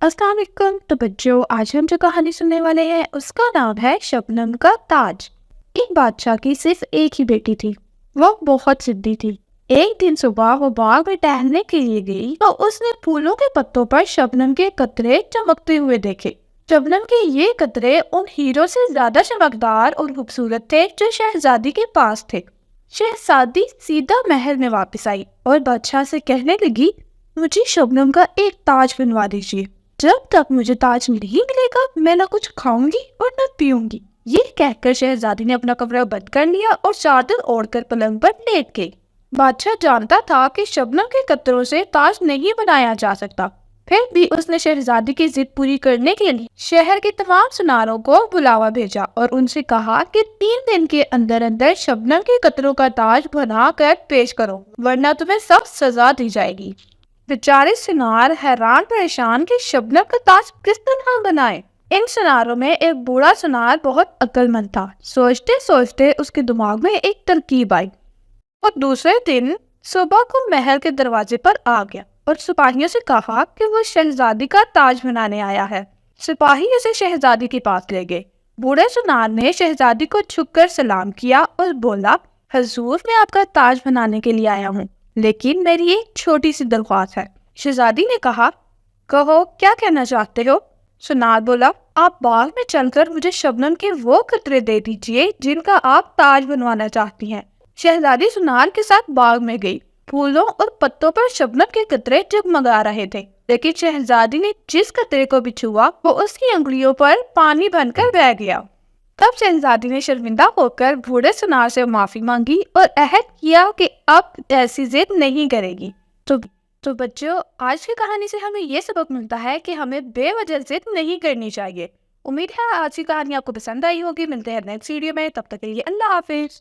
अस्सलाम वालेकुम। तो बच्चों, आज हम जो कहानी सुनने वाले हैं उसका नाम है शबनम का ताज। एक बादशाह की सिर्फ एक ही बेटी थी। वो बहुत जिद्दी थी। एक दिन सुबह वो बाग में टहलने के लिए गई तो उसने फूलों के पत्तों पर शबनम के कतरे चमकते हुए देखे। शबनम के ये कतरे उन हीरो से ज्यादा चमकदार और खूबसूरत थे जो शहजादी के पास थे। शहजादी सीधा महल में वापस आई और बादशाह से कहने लगी, मुझे शबनम का एक ताज बनवा दीजिए। जब तक मुझे ताज नहीं मिलेगा मैं ना कुछ खाऊंगी और न पीऊंगी। ये कहकर शहजादी ने अपना कमरा बंद कर लिया और चादर ओढ़कर पलंग पर लेट गई। बादशाह जानता था कि शबनम के कतरों से ताज नहीं बनाया जा सकता, फिर भी उसने शहजादी की जिद पूरी करने के लिए शहर के तमाम सुनारों को बुलावा भेजा और उनसे कहा कि 3 दिन के अंदर अंदर शबनम के कतरों का ताज बना कर पेश करो, वरना तुम्हें सख्त सजा दी जाएगी। बेचारे सुनार हैरान परेशान कि शबनम का ताज किस तरह बनाए। इन सुनारों में एक बूढ़ा सुनार बहुत अक्लमंद था। सोचते सोचते उसके दिमाग में एक तरकीब आई और दूसरे दिन सुबह को महल के दरवाजे पर आ गया और सिपाहियों से कहा कि वो शहजादी का ताज बनाने आया है। सिपाही उसे शहजादी के पास ले गए। बूढ़े सुनार ने शहजादी को झुककर सलाम किया और बोला, हजूर, मैं आपका ताज बनाने के लिए आया हूँ, लेकिन मेरी एक छोटी सी दरख्वास्त है। शहजादी ने कहा, कहो, क्या कहना चाहते हो? सुनार बोला, आप बाग में चलकर मुझे शबनम के वो कतरे दे दीजिए जिनका आप ताज बनवाना चाहती हैं। शहजादी सुनार के साथ बाग में गई। फूलों और पत्तों पर शबनम के कतरे जगमगा रहे थे, लेकिन शहजादी ने जिस कतरे को भी छुआ वो उसकी उंगलियों पर पानी बनकर बह गया। तब शहजादी ने शर्मिंदा होकर बूढ़े सुनार से माफी मांगी और अहद किया कि अब ऐसी जिद नहीं करेगी। तो बच्चों, आज की कहानी से हमें ये सबक मिलता है कि हमें बेवजह जिद नहीं करनी चाहिए। उम्मीद है आज की कहानी आपको पसंद आई होगी। मिलते हैं नेक्स्ट वीडियो में, तब तक के लिए अल्लाह हाफिज।